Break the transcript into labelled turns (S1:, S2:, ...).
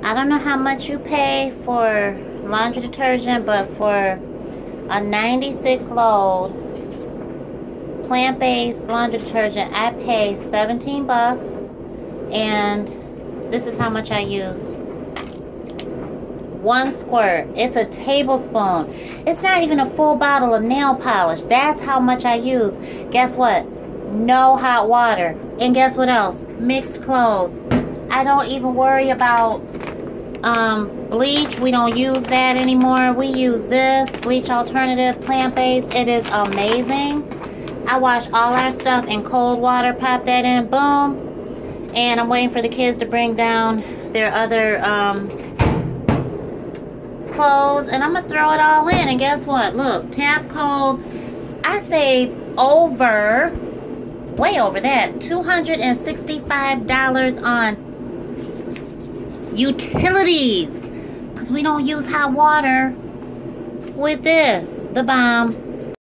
S1: I don't know how much you pay for laundry detergent, but for a 96 load plant-based laundry detergent, I pay 17 bucks, and this is how much I use. 1 squirt. It's a tablespoon. It's not even a full bottle of nail polish. That's how much I use. Guess what? No hot water. And guess what else? Mixed clothes. I don't even worry about bleach. We don't use that anymore. We use this bleach alternative, plant-based. It is amazing. I wash all our stuff in cold water, pop that in, boom. And I'm waiting for the kids to bring down their other clothes, and I'm gonna throw it all in. And guess what? Look, tap cold. I save way over that, $265 on utilities, because we don't use hot water with this. The bomb.